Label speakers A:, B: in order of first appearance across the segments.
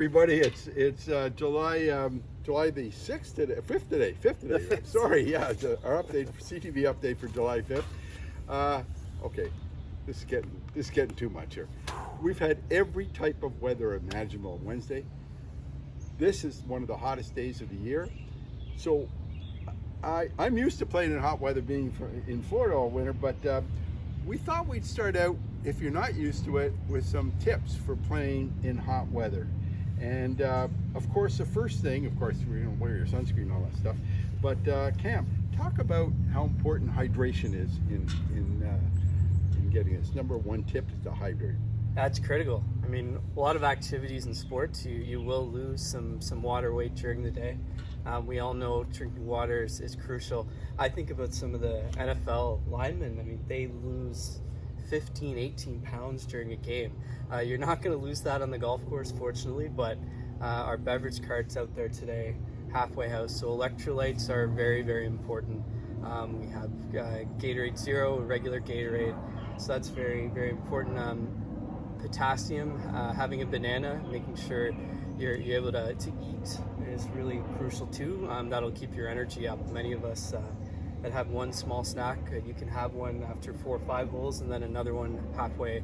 A: Everybody, it's July the 6th today, 5th today, 5th today.
B: Fifth.
A: Sorry, yeah, it's our update, CTV update for July 5th. Okay, this is getting too much here. We've had every type of weather imaginable on Wednesday. This is one of the hottest days of the year. So I'm used to playing in hot weather, being in Florida all winter, but we thought we'd start out, if you're not used to it, with some tips for playing in hot weather. And of course, the first thing, of course, we're going to wear your sunscreen and all that stuff. But Cam, talk about how important hydration is in getting this. Number one tip is to hydrate.
B: That's critical. I mean, a lot of activities in sports, you will lose some water weight during the day. We all know drinking water is crucial. I think about some of the NFL linemen. I mean, they lose 15, 18 pounds during a game. You're not going to lose that on the golf course, fortunately, but our beverage cart's out there today, halfway house. So electrolytes are very, very important. We have Gatorade Zero, regular Gatorade. So that's very, very important. Potassium, having a banana, making sure you're able to eat is really crucial too. That'll keep your energy up. Many of us that have one small snack, you can have one after 4 or 5 holes and then another one halfway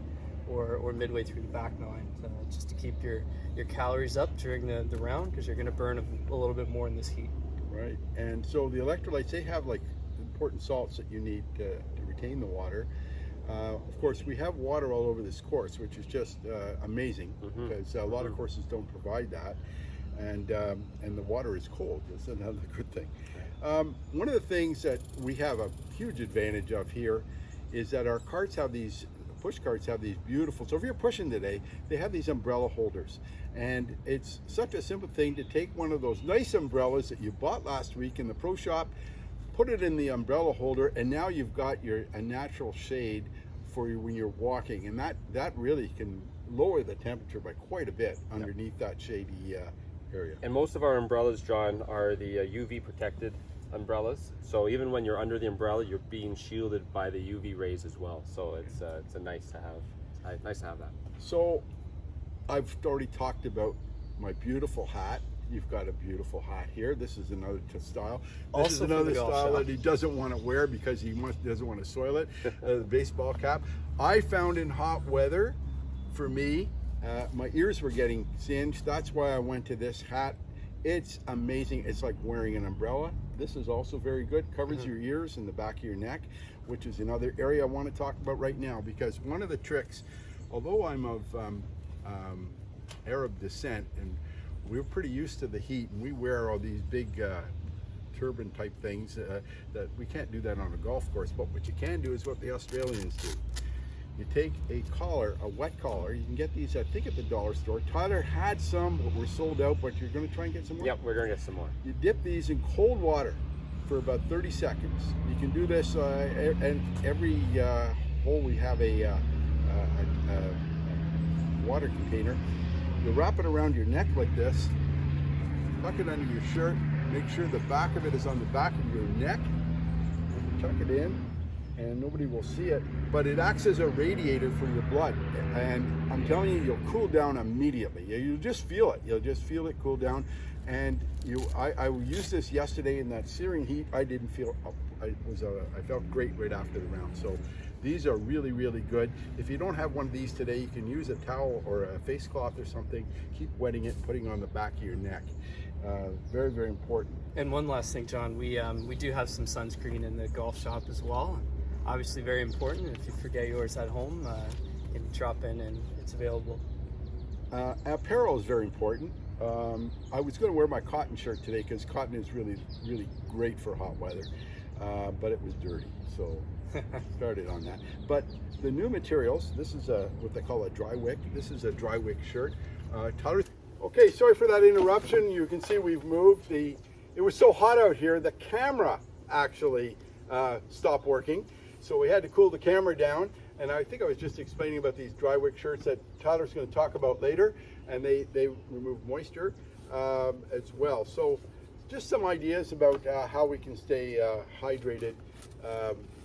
B: or midway through the back nine, just to keep your calories up during the round, because you're going to burn a little bit more in this heat.
A: Right, and so the electrolytes, they have like important salts that you need to retain the water. Of course, we have water all over this course, which is just amazing, because a lot of courses don't provide that, and the water is cold. That's another good thing. One of the things that we have a huge advantage of here is that our carts have these, push carts have these beautiful, so if you're pushing today, they have these umbrella holders. And it's such a simple thing to take one of those nice umbrellas that you bought last week in the pro shop, put it in the umbrella holder, and now you've got a natural shade for you when you're walking, and that really can lower the temperature by quite a bit underneath that shady area.
C: And most of our umbrellas, John, are the UV protected umbrellas. So even when you're under the umbrella, you're being shielded by the UV rays as well. So it's a nice to have that.
A: So I've already talked about my beautiful hat. You've got a beautiful hat here. This is another style. This is another style that he doesn't want to wear because he doesn't want to soil it. The baseball cap. I found in hot weather, for me, my ears were getting singed. That's why I went to this hat. It's amazing. It's like wearing an umbrella. This is also very good. Covers your ears and the back of your neck, which is another area I want to talk about right now, because one of the tricks, although I'm of Arab descent and we're pretty used to the heat, and we wear all these big turban type things that we can't do that on a golf course. But what you can do is what the Australians do. You take a collar, a wet collar. You can get these, I think, at the dollar store. Tyler had some, but we're sold out. But you're going to try and get some more?
C: Yep, we're going to get some more.
A: You dip these in cold water for about 30 seconds. You can do this, and every hole we have a water container. You wrap it around your neck like this, tuck it under your shirt, make sure the back of it is on the back of your neck, and tuck it in, and nobody will see it, but it acts as a radiator for your blood, and I'm telling you, you'll cool down immediately. You'll just feel it. You'll just feel it cool down, and I used this yesterday in that searing heat. I didn't feel up. I felt great right after the round. So these are really, really good. If you don't have one of these today, you can use a towel or a face cloth or something. Keep wetting it and putting it on the back of your neck. Very, very important.
B: And one last thing, John, we do have some sunscreen in the golf shop as well. Obviously very important. If you forget yours at home, you can drop in and it's available.
A: Apparel is very important. I was going to wear my cotton shirt today because cotton is really, really great for hot weather, but it was dirty, so started on that. But the new materials, this is what they call a dry wick. This is a dry wick shirt. Tyler, okay, sorry for that interruption. You can see we've moved. It was so hot out here, the camera actually stopped working, so we had to cool the camera down. And I think I was just explaining about these dry wick shirts that Tyler's going to talk about later, and they remove moisture as well. So just some ideas about how we can stay hydrated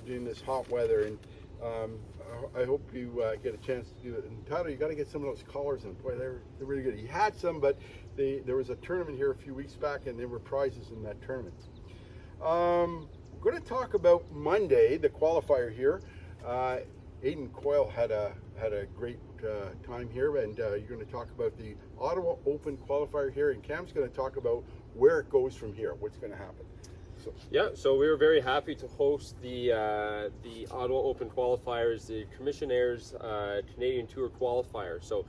A: during this hot weather. And I hope you get a chance to do it. And Tyler, you got to get some of those collars in. Boy, they're really good. He had some, but there was a tournament here a few weeks back, and there were prizes in that tournament. We're going to talk about Monday, the qualifier here. Aidan Coyle had a great time here, and you're going to talk about the Ottawa Open qualifier here, and Cam's going to talk about where it goes from here, what's going to happen.
C: Yeah, so we were very happy to host the Ottawa Open qualifiers, the Commissionaires Canadian Tour qualifier. So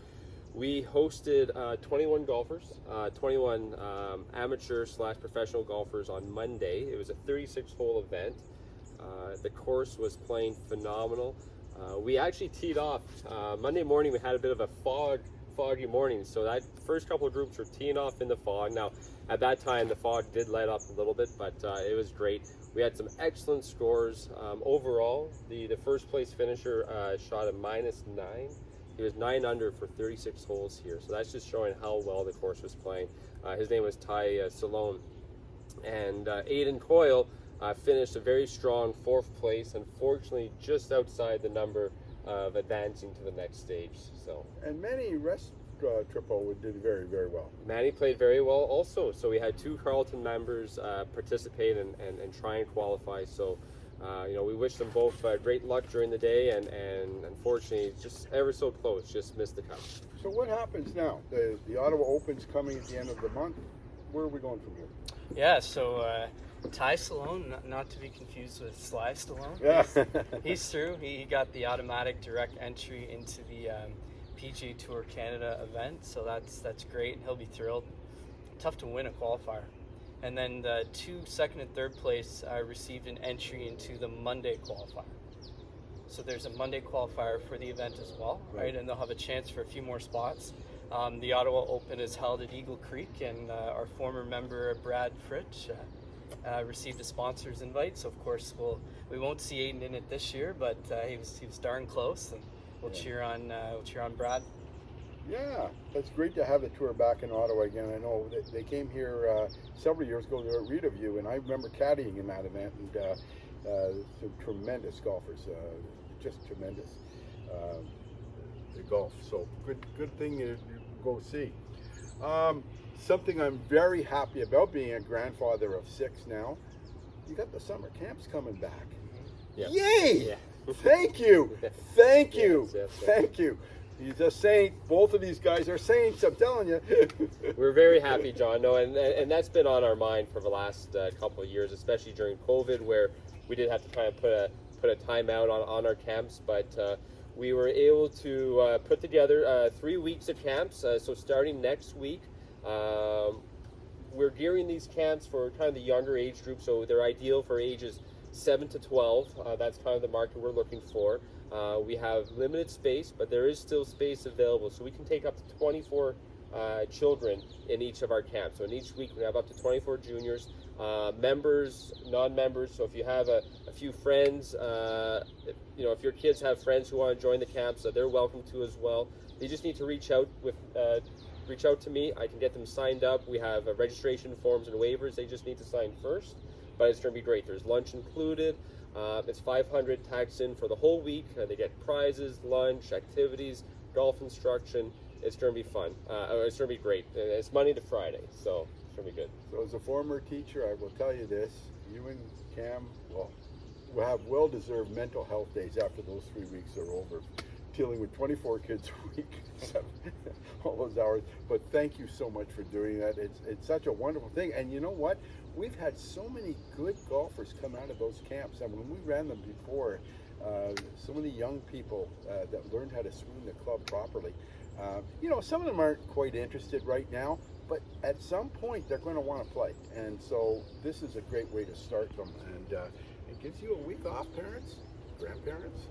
C: we hosted 21 golfers, 21 amateur/professional golfers on Monday. It was a 36-hole event. The course was playing phenomenal. We actually teed off Monday morning. We had a bit of a foggy morning, so that first couple of groups were teeing off in the fog. Now, at that time, the fog did let up a little bit, but it was great. We had some excellent scores. Overall, the first place finisher shot a -9. He was 9 under for 36 holes here, so that's just showing how well the course was playing. His name was Ty Salone. And Aidan Coyle finished a very strong 4th place, unfortunately just outside the number of advancing to the next stage. So,
A: and Manny Tripo did very, very well.
C: Manny played very well also. So we had 2 Carleton members participate and try and qualify. So we wish them both great luck during the day, and unfortunately just ever so close, just missed the cut.
A: So what happens now? The Ottawa Open's coming at the end of the month. Where are we going from here?
B: Yeah, so Ty Stallone, not to be confused with Sly Stallone.
A: Yeah.
B: He's through. He got the automatic direct entry into the PGA Tour Canada event, so that's great. He'll be thrilled. Tough to win a qualifier. And then the 2 second and third place received an entry into the Monday qualifier. So there's a Monday qualifier for the event as well, right? And they'll have a chance for a few more spots. The Ottawa Open is held at Eagle Creek, and our former member Brad Fritsch received a sponsor's invite. So of course we won't see Aidan in it this year, but he was darn close, and we'll cheer on Brad.
A: Yeah, it's great to have the tour back in Ottawa again. I know they came here several years ago. They were at Riedeview, and I remember caddying in that event, and some tremendous golfers, just tremendous. The golf, so good thing to go see. Something I'm very happy about, being a grandfather of 6 now. You got the summer camps coming back.
C: Yeah.
A: Yay!
C: Yeah.
A: Thank you, thank you,
C: Yes.
A: thank you. He's a saint. Both of these guys are saints, I'm telling you.
C: We're very happy, John. No, and that's been on our mind for the last couple of years, especially during COVID, where we did have to try and put a time out on our camps, but we were able to put together 3 weeks of camps. So starting next week, we're gearing these camps for kind of the younger age group, so they're ideal for ages 7 to 12. That's kind of the market we're looking for. We have limited space, but there is still space available, so we can take up to 24 children in each of our camps. So in each week we have up to 24 juniors, members, non-members. So if you have a few friends, if your kids have friends who want to join the camps, they're welcome to as well. They just need to reach out to me. I can get them signed up. We have registration forms and waivers. They just need to sign first, but it's going to be great. There's lunch included. It's $500 tax in for the whole week. They get prizes, lunch, activities, golf instruction. It's going to be fun. It's going to be great. It's Monday to Friday, so it's going to be good.
A: So as a former teacher, I will tell you this: you and Cam will have well-deserved mental health days after those 3 weeks are over. Dealing with 24 kids a week, all those hours. But thank you so much for doing that. It's such a wonderful thing. And you know what? We've had so many good golfers come out of those camps. And when we ran them before, so many young people that learned how to swing the club properly. Some of them aren't quite interested right now, but at some point they're going to want to play. And so this is a great way to start them. And it gives you a week off, parents, grandparents.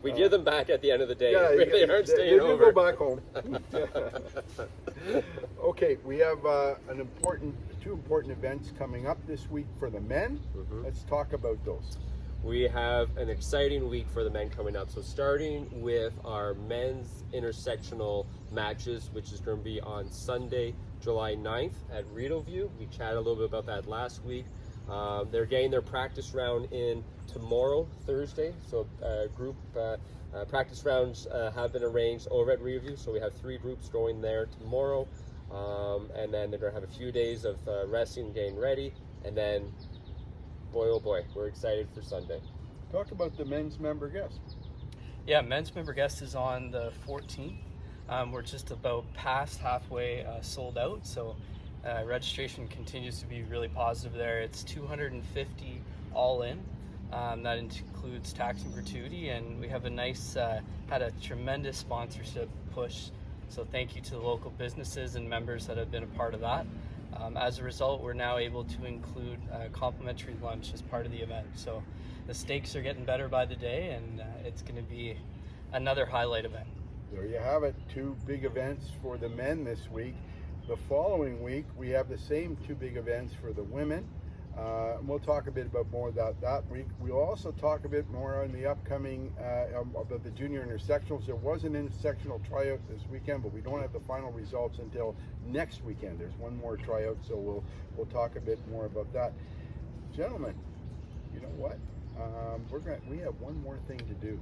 C: We give them back at the end of the day.
A: Yeah,
C: they aren't staying
A: they
C: over.
A: Go back home. Okay, we have two important events coming up this week for the men. Mm-hmm. Let's talk about those.
C: We have an exciting week for the men coming up. So starting with our men's intersectional matches, which is going to be on Sunday, July 9th at Riedeview. We chatted a little bit about that last week. They're getting their practice round in tomorrow, Thursday. So group practice rounds have been arranged over at Riverview. So we have 3 groups going there tomorrow. And then they're going to have a few days of resting, getting ready. And then, boy, oh boy, we're excited for Sunday.
A: Talk about the men's member guest.
B: Yeah, men's member guest is on the 14th. We're just about past halfway sold out, so registration continues to be really positive there. It's $250 all in. That includes tax and gratuity, and we have a nice, had a tremendous sponsorship push. So thank you to the local businesses and members that have been a part of that. As a result, we're now able to include complimentary lunch as part of the event. So the steaks are getting better by the day, and it's going to be another highlight event.
A: There you have it, 2 big events for the men this week. The following week, we have the same 2 big events for the women. We'll talk a bit about more about that week. We'll also talk a bit more on the upcoming about the junior intersectionals. There was an intersectional tryout this weekend, but we don't have the final results until next weekend. There's one more tryout, so we'll talk a bit more about that. Gentlemen, you know what? We have one more thing to do.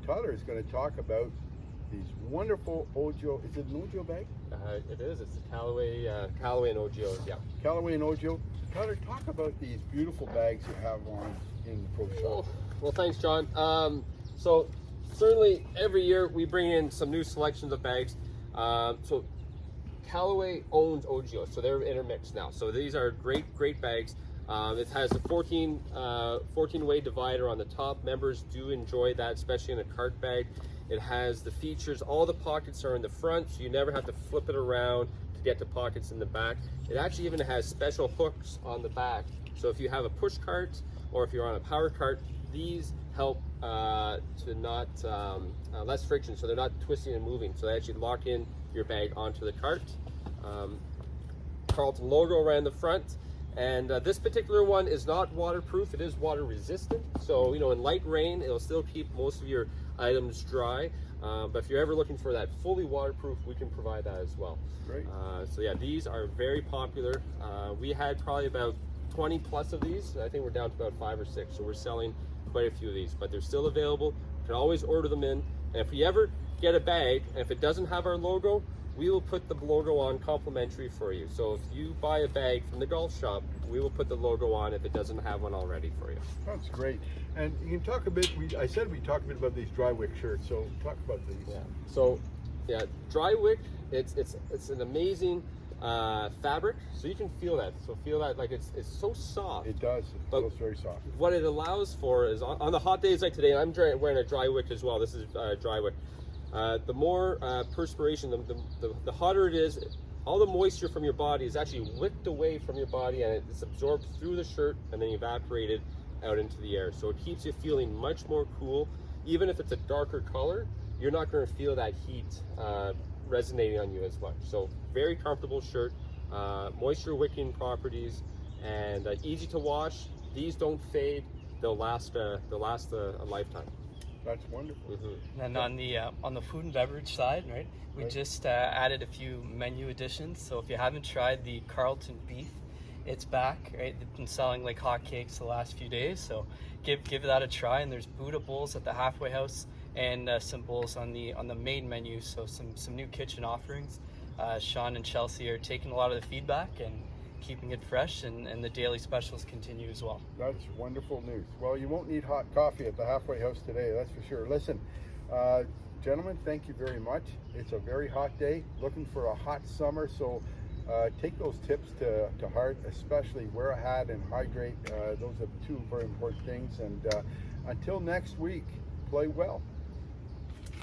A: Tyler is going to talk about these wonderful OGIO. Is it an OGIO bag?
C: It is. It's a Callaway and OGIO. Yeah.
A: Callaway and OGIO. Tyler, talk about these beautiful bags you have on in the pro shop.
C: Well, thanks, John. So certainly every year we bring in some new selections of bags. So Callaway owns OGIO, so they're intermixed now. So these are great bags. It has a 14-way divider on the top. Members do enjoy that, especially in a cart bag. It has the features, all the pockets are in the front, so you never have to flip it around to get to pockets in the back. It actually even has special hooks on the back. So if you have a push cart or if you're on a power cart, these help to not, less friction, so they're not twisting and moving. So they actually lock in your bag onto the cart. Carleton logo around the front. And this particular one is not waterproof, it is water resistant. So, you know, in light rain, it'll still keep most of your items dry. But if you're ever looking for that fully waterproof, we can provide that as well.
A: Great.
C: So yeah, these are very popular. We had probably about 20 plus of these. I think we're down to about 5 or 6. So we're selling quite a few of these, but they're still available. You can always order them in. And if you ever get a bag, and if it doesn't have our logo, we will put the logo on complimentary for you. So if you buy a bag from the golf shop, we will put the logo on if it doesn't have one already for you.
A: That's great. And you can talk a bit, I said we talk a bit about these dry wick shirts, so talk about these.
C: Yeah. So yeah, dry wick, it's an amazing fabric, so you can feel that. So feel that, like it's so soft.
A: It does, it feels very soft.
C: What it allows for is on the hot days like today, and I'm wearing a dry wick as well. This is dry wick. The more perspiration, the hotter it is, all the moisture from your body is actually wicked away from your body, and it's absorbed through the shirt and then evaporated out into the air. So it keeps you feeling much more cool. Even if it's a darker color, you're not going to feel that heat resonating on you as much. So very comfortable shirt, moisture wicking properties, and easy to wash. These don't fade. They'll last a lifetime.
A: That's wonderful.
B: Mm-hmm. And on the food and beverage side, right, we just added a few menu additions. So if you haven't tried the Carleton beef, it's back, right? They've been selling like hotcakes the last few days, so give that a try. And there's Buddha bowls at the halfway house, and some bowls on the main menu. So some new kitchen offerings. Sean and Chelsea are taking a lot of the feedback and keeping it fresh, and the daily specials continue as well.
A: That's wonderful news. Well, you won't need hot coffee at the halfway house today, that's for sure. Listen, gentlemen, thank you very much. It's a very hot day, looking for a hot summer, so take those tips to heart, especially wear a hat and hydrate. Those are 2 very important things, and until next week, play well.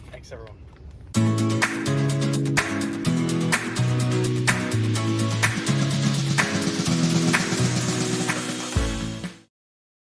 B: Thanks, everyone.